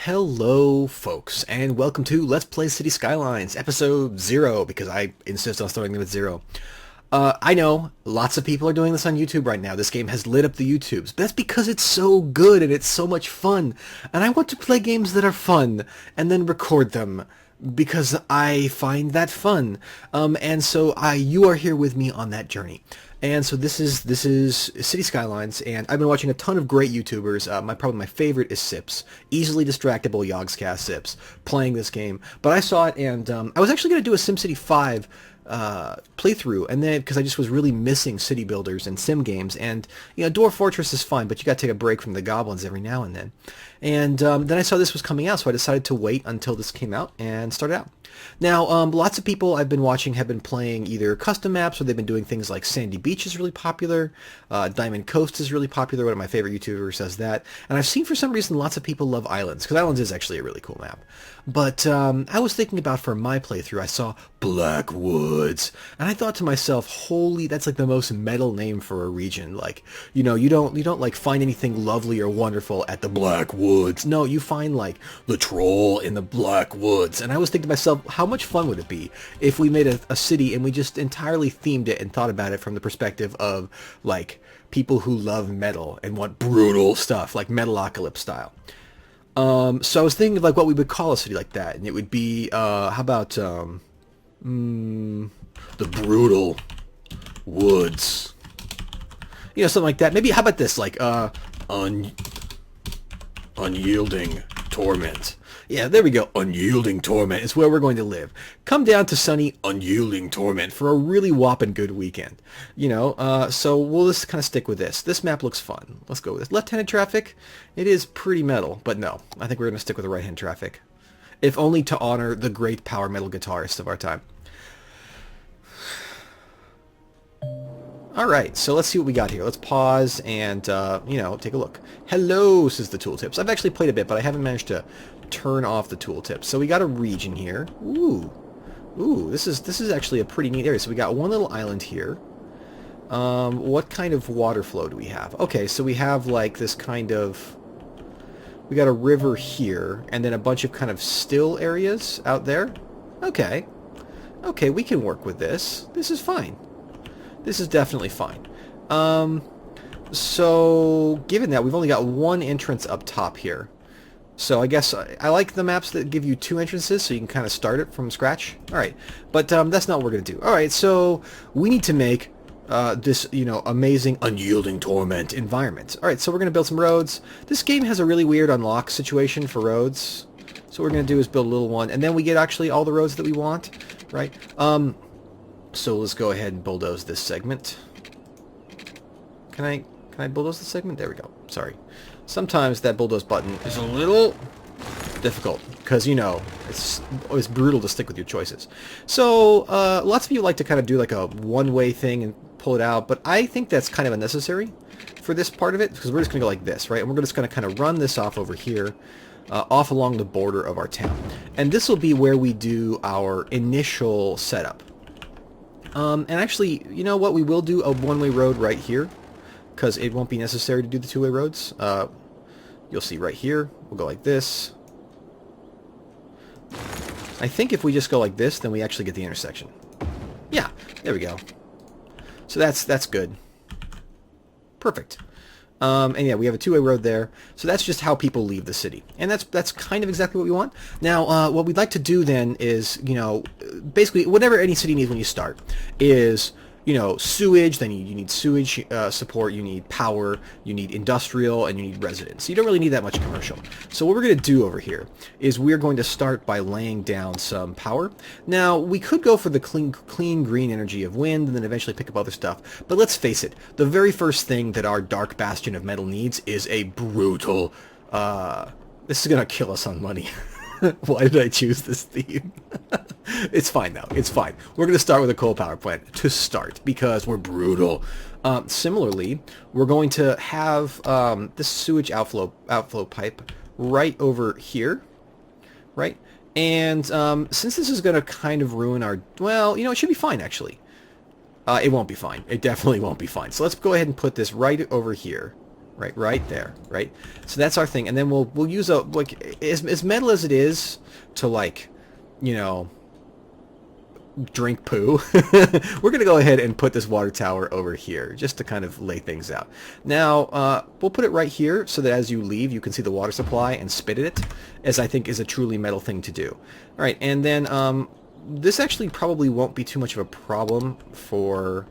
Hello, folks, and welcome to Let's Play City Skylines, episode 0, because I insist on starting them at 0. I know lots of people are doing this on YouTube right now. This game has lit up the YouTubes, but that's because it's so good and it's so much fun. And I want to play games that are fun and then record them because I find that fun. You are here with me on that journey. And so this is City Skylines, and I've been watching a ton of great YouTubers. Probably my favorite is Sips, easily distractible Yogscast Sips, playing this game. But I saw it, and I was actually going to do a SimCity 5 playthrough, and then because I just was really missing city builders and sim games, and Dwarf Fortress is fine, but you got to take a break from the goblins every now and then. And then I saw this was coming out, so I decided to wait until this came out and start out. Now, lots of people I've been watching have been playing either custom maps, or they've been doing things like Sandy Beach is really popular, Diamond Coast is really popular, one of my favorite YouTubers says that, and I've seen for some reason lots of people love Islands, because Islands is actually a really cool map. But I was thinking about for my playthrough, I saw Black Woods, and I thought to myself, holy, that's like the most metal name for a region. Like, you don't like find anything lovely or wonderful at the Black Woods. No, you find like the troll in the Black Woods. And I was thinking to myself, how much fun would it be if we made a city and we just entirely themed it and thought about it from the perspective of like people who love metal and want brutal stuff, like Metalocalypse style. So I was thinking of like what we would call a city like that, and it would be how about the Brutal Woods, something like that. Maybe how about this, like Unyielding Torment. Yeah, there we go. Unyielding Torment is where we're going to live. Come down to sunny Unyielding Torment for a really whopping good weekend. So we'll just kind of stick with this. This map looks fun. Let's go with this. Left-handed traffic. It is pretty metal, but no. I think we're going to stick with the right-hand traffic. If only to honor the great power metal guitarist of our time. Alright, so let's see what we got here. Let's pause and, take a look. Hello, says the tooltips. I've actually played a bit, but I haven't managed to turn off the tooltips. So we got a region here. Ooh, this is actually a pretty neat area. So we got one little island here. What kind of water flow do we have? Okay, so we have like this kind of... We got a river here, and then a bunch of kind of still areas out there. Okay. Okay, we can work with this. This is fine. This is definitely fine. So, given that, we've only got one entrance up top here. So I guess I like the maps that give you two entrances, so you can kind of start it from scratch. Alright, but that's not what we're going to do. Alright, so we need to make this, amazing Unyielding Torment environment. Alright, so we're going to build some roads. This game has a really weird unlock situation for roads. So what we're going to do is build a little one, and then we get actually all the roads that we want, right? So let's go ahead and bulldoze this segment. Can I bulldoze the segment? There we go. Sorry. Sometimes that bulldoze button is a little difficult because, it's always brutal to stick with your choices. So lots of people like to kind of do like a one-way thing and pull it out, but I think that's kind of unnecessary for this part of it because we're just going to go like this, right? And we're just going to kind of run this off over here, off along the border of our town. And this will be where we do our initial setup. And actually, you know what? We will do a one-way road right here, because it won't be necessary to do the two-way roads. You'll see right here. We'll go like this. I think if we just go like this, then we actually get the intersection. Yeah, there we go. So that's good. Perfect. And yeah, we have a two-way road there. So that's just how people leave the city. And that's kind of exactly what we want. Now, what we'd like to do then is, basically whatever any city needs when you start is, sewage, then you need sewage support, you need power, you need industrial, and you need residents. So you don't really need that much commercial. So what we're going to do over here is we're going to start by laying down some power. Now, we could go for the clean green energy of wind and then eventually pick up other stuff. But let's face it, the very first thing that our dark bastion of metal needs is a brutal... this is going to kill us on money. Why did I choose this theme? It's fine, though. It's fine. We're going to start with a coal power plant to start because we're brutal. Similarly, we're going to have this sewage outflow pipe right over here, right? And since this is going to kind of ruin our... Well, it should be fine, actually. It won't be fine. It definitely won't be fine. So let's go ahead and put this right over here. right there, right? So that's our thing, and then we'll use a, like, as metal as it is to, like, you know, drink poo. We're gonna go ahead and put this water tower over here just to kind of lay things out. Now we'll put it right here so that as you leave you can see the water supply and spit at it, as I think is a truly metal thing to do. All right, and then this actually probably won't be too much of a problem for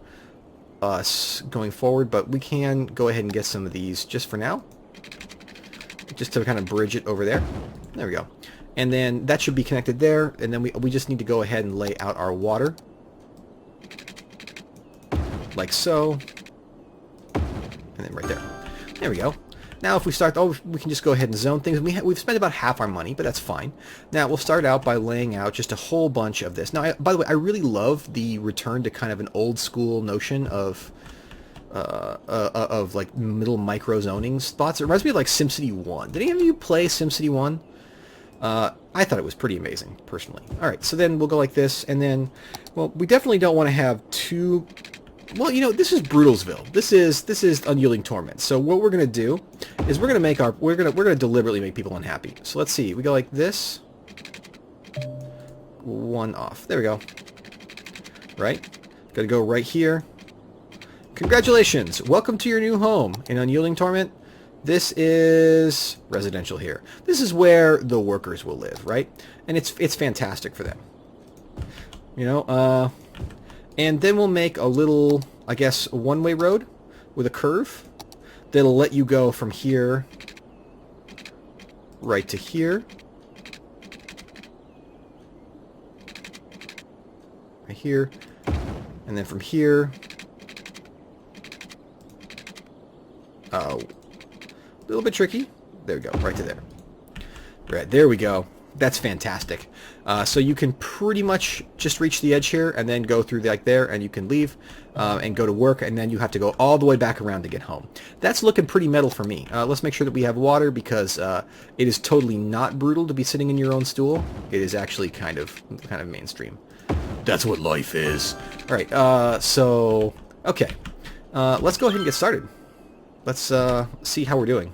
us going forward, but we can go ahead and get some of these just for now, just to kind of bridge it over there. There we go. And then that should be connected there, and then we just need to go ahead and lay out our water like so, and then right there. There we go. Now if we start, we can just go ahead and zone things. We've spent about half our money, but that's fine. Now we'll start out by laying out just a whole bunch of this. Now, by the way, I really love the return to kind of an old school notion of like middle micro zoning spots. It reminds me of like SimCity 1. Did any of you play SimCity 1? I thought it was pretty amazing, personally. Alright, so then we'll go like this, and then, well, we definitely don't want to have too... Well, you know, this is Brutalsville. This is Unyielding Torment. So what we're gonna do is we're gonna make our... We're gonna deliberately make people unhappy. So let's see. We go like this. One off. There we go. Right? Gotta go right here. Congratulations! Welcome to your new home in Unyielding Torment. This is residential here. This is where the workers will live, right? And it's fantastic for them. You know, and then we'll make a little, I guess, one-way road with a curve that'll let you go from here right to here. Right here. And then from here. A little bit tricky. There we go, right to there. Right, there we go. That's fantastic. So you can pretty much just reach the edge here and then go through like there, and you can leave and go to work, and then you have to go all the way back around to get home. That's looking pretty metal for me. Let's make sure that we have water, because it is totally not brutal to be sitting in your own stool. It is actually kind of mainstream. That's what life is. All right, so okay, let's go ahead and get started. Let's see how we're doing.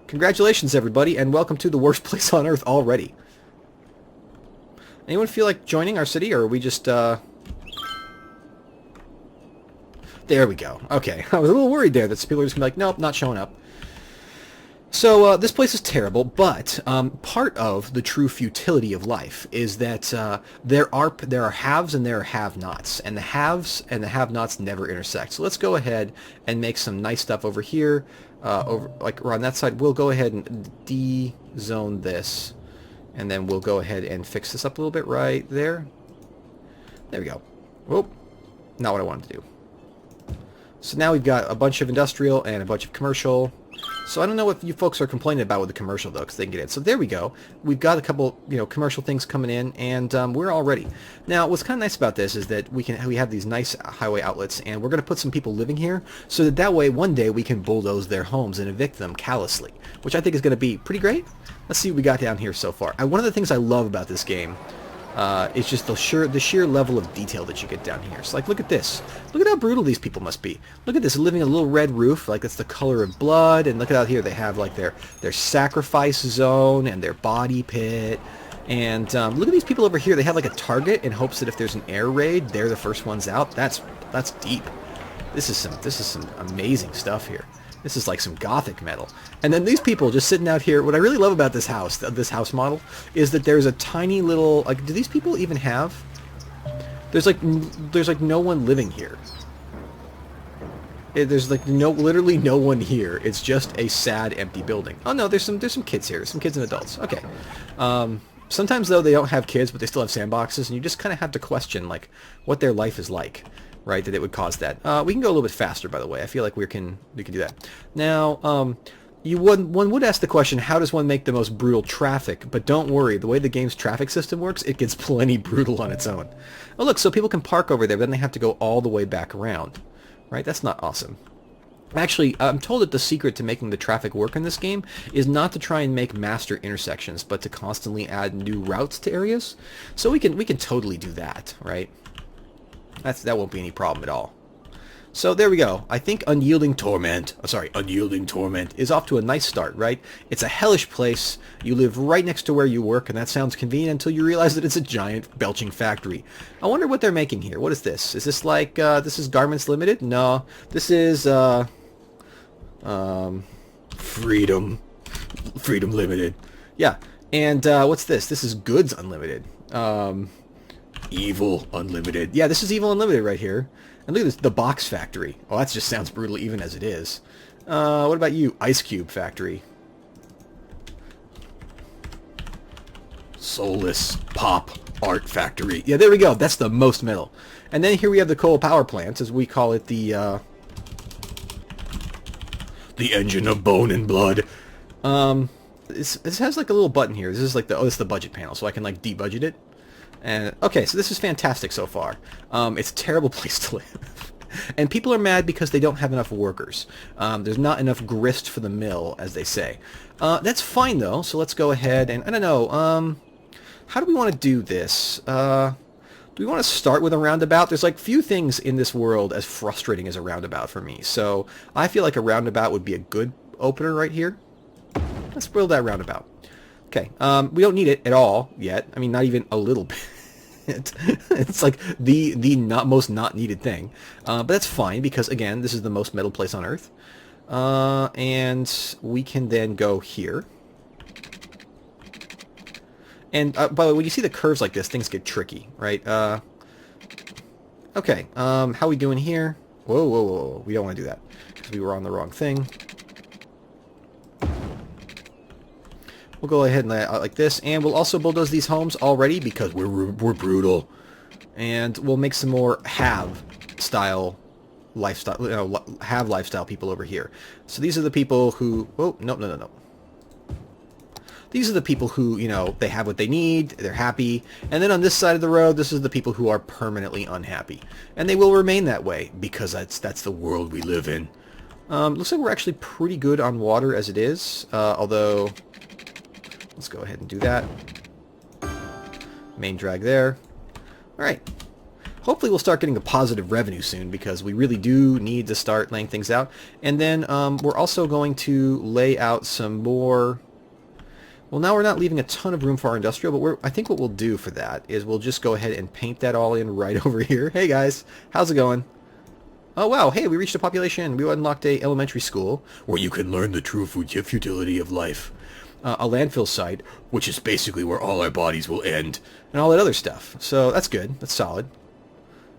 Congratulations, everybody, and welcome to the worst place on Earth already. Anyone feel like joining our city, or are we just, There we go. Okay, I was a little worried there that people are just going to be like, nope, not showing up. So, this place is terrible, but part of the true futility of life is that there are haves and there are have-nots, and the haves and the have-nots never intersect. So let's go ahead and make some nice stuff over here, over like on that side. We'll go ahead and de-zone this, and then we'll go ahead and fix this up a little bit right there. There we go. Whoop, not what I wanted to do. So now we've got a bunch of industrial and a bunch of commercial. So I don't know what you folks are complaining about with the commercial, though, because they can get in. So there we go. We've got a couple, commercial things coming in, and we're all ready. Now, what's kind of nice about this is that we have these nice highway outlets, and we're going to put some people living here, so that way one day we can bulldoze their homes and evict them callously, which I think is going to be pretty great. Let's see what we got down here so far. One of the things I love about this game it's just the sheer level of detail that you get down here. So, like, look at this. Look at how brutal these people must be. Look at this, living in a little red roof, like that's the color of blood. And look at out here, they have like their sacrifice zone and their body pit. And look at these people over here. They have like a target in hopes that if there's an air raid, they're the first ones out. That's deep. This is some amazing stuff here. This is like some gothic metal. And then these people just sitting out here. What I really love about this house model, is that there's a tiny little, like, do these people even have? There's like no one living here. There's like literally no one here. It's just a sad, empty building. Oh no, there's some kids here. Some kids and adults. Okay. Sometimes though they don't have kids, but they still have sandboxes, and you just kind of have to question like what their life is like. Right, that it would cause that. We can go a little bit faster, by the way. I feel like we can do that. Now, one would ask the question, how does one make the most brutal traffic? But don't worry, the way the game's traffic system works, it gets plenty brutal on its own. Oh look, so people can park over there, but then they have to go all the way back around. Right, that's not awesome. Actually, I'm told that the secret to making the traffic work in this game is not to try and make master intersections, but to constantly add new routes to areas. So we can totally do that, right? That won't be any problem at all. So there we go. I think Unyielding Torment is off to a nice start, right? It's a hellish place. You live right next to where you work, and that sounds convenient until you realize that it's a giant belching factory. I wonder what they're making here. What is this? Is this like, this is Garments Limited? No. This is, Freedom Limited. Yeah. And, what's this? This is Goods Unlimited. Evil Unlimited. Yeah, this is Evil Unlimited right here. And look at this, the Box Factory. Oh, that just sounds brutal even as it is. What about you? Ice Cube Factory. Soulless Pop Art Factory. Yeah, there we go. That's the most metal. And then here we have the coal power plants, as we call it, the engine of bone and blood. This has like a little button here. This is like this is the budget panel, so I can like debudget it. And okay, so this is fantastic so far. It's a terrible place to live. And people are mad because they don't have enough workers. There's not enough grist for the mill, as they say. That's fine, though, so let's go ahead and, I don't know, how do we want to do this? Do we want to start with a roundabout? There's like few things in this world as frustrating as a roundabout for me. So I feel like a roundabout would be a good opener right here. Let's build that roundabout. Okay, we don't need it at all yet. I mean, not even a little bit. It's like the most not needed thing. But that's fine because, again, this is the most metal place on Earth. And we can then go here. And, by the way, when you see the curves like this, things get tricky, right? Okay, how are we doing here? Whoa, whoa, whoa. We don't want to do that because we were on the wrong thing. We'll go ahead and lay it out like this, and we'll also bulldoze these homes already because we're brutal, and we'll make some more have lifestyle people over here. So these are the people who. Oh no. These are the people who, you know, they have what they need, they're happy, and then on this side of the road, this is the people who are permanently unhappy, and they will remain that way because that's the world we live in. Looks like we're actually pretty good on water as it is, although. Let's go ahead and do that. Main drag there. Alright. Hopefully we'll start getting a positive revenue soon because we really do need to start laying things out. And then we're also going to lay out some more. Well, now we're not leaving a ton of room for our industrial, but I think what we'll do for that is we'll just go ahead and paint that all in right over here. Hey guys, how's it going? Oh wow, hey, we reached a population. We unlocked a elementary school where you can learn the true futility of life. A landfill site, which is basically where all our bodies will end, and all that other stuff. So that's good. That's solid.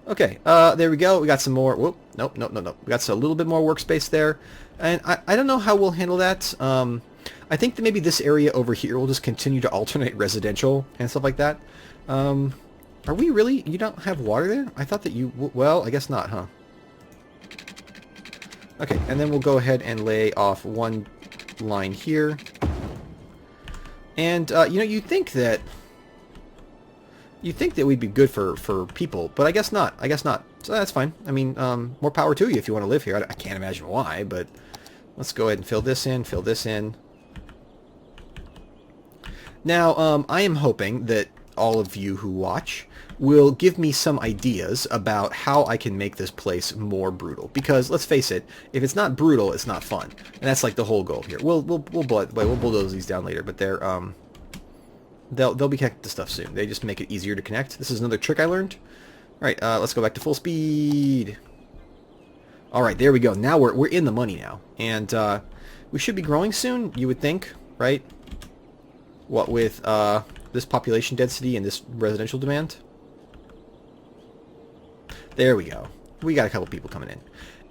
Okay, there we go. We got some more. Whoop. Nope. We got a little bit more workspace there. And I don't know how we'll handle that. I think that maybe this area over here will just continue to alternate residential and stuff like that. Are we really? You don't have water there? I thought that you... Well, I guess not, huh? Okay, and then we'll go ahead and lay off one line here. And, you know, you'd think that we'd be good for people, but I guess not. So that's fine. I mean, more power to you if you want to live here. I can't imagine why, but let's go ahead and fill this in. Now, I am hoping that all of you who watch will give me some ideas about how I can make this place more brutal. Because let's face it, if it's not brutal, it's not fun, and that's like the whole goal here. We'll bulldoze these down later, but they're they'll be connected to stuff soon. They just make it easier to connect. This is another trick I learned. All right, let's go back to full speed. All right, there we go. Now we're in the money now, and we should be growing soon. You would think, right? What with this population density and this residential demand. There we go. We got a couple people coming in.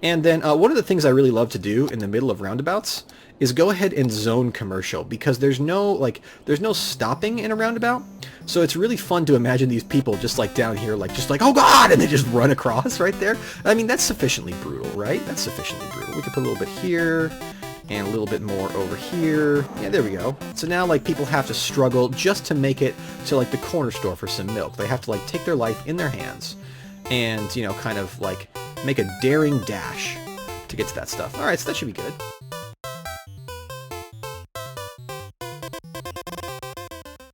And then one of the things I really love to do in the middle of roundabouts is go ahead and zone commercial, because there's no stopping in a roundabout. So it's really fun to imagine these people just like down here, just like, oh God, and they just run across right there. I mean, that's sufficiently brutal, right? That's sufficiently brutal. We can put a little bit here and a little bit more over here. Yeah, there we go. So now like people have to struggle just to make it to like the corner store for some milk. They have to like take their life in their hands and, you know, kind of like make a daring dash to get to that stuff. All right, so that should be good.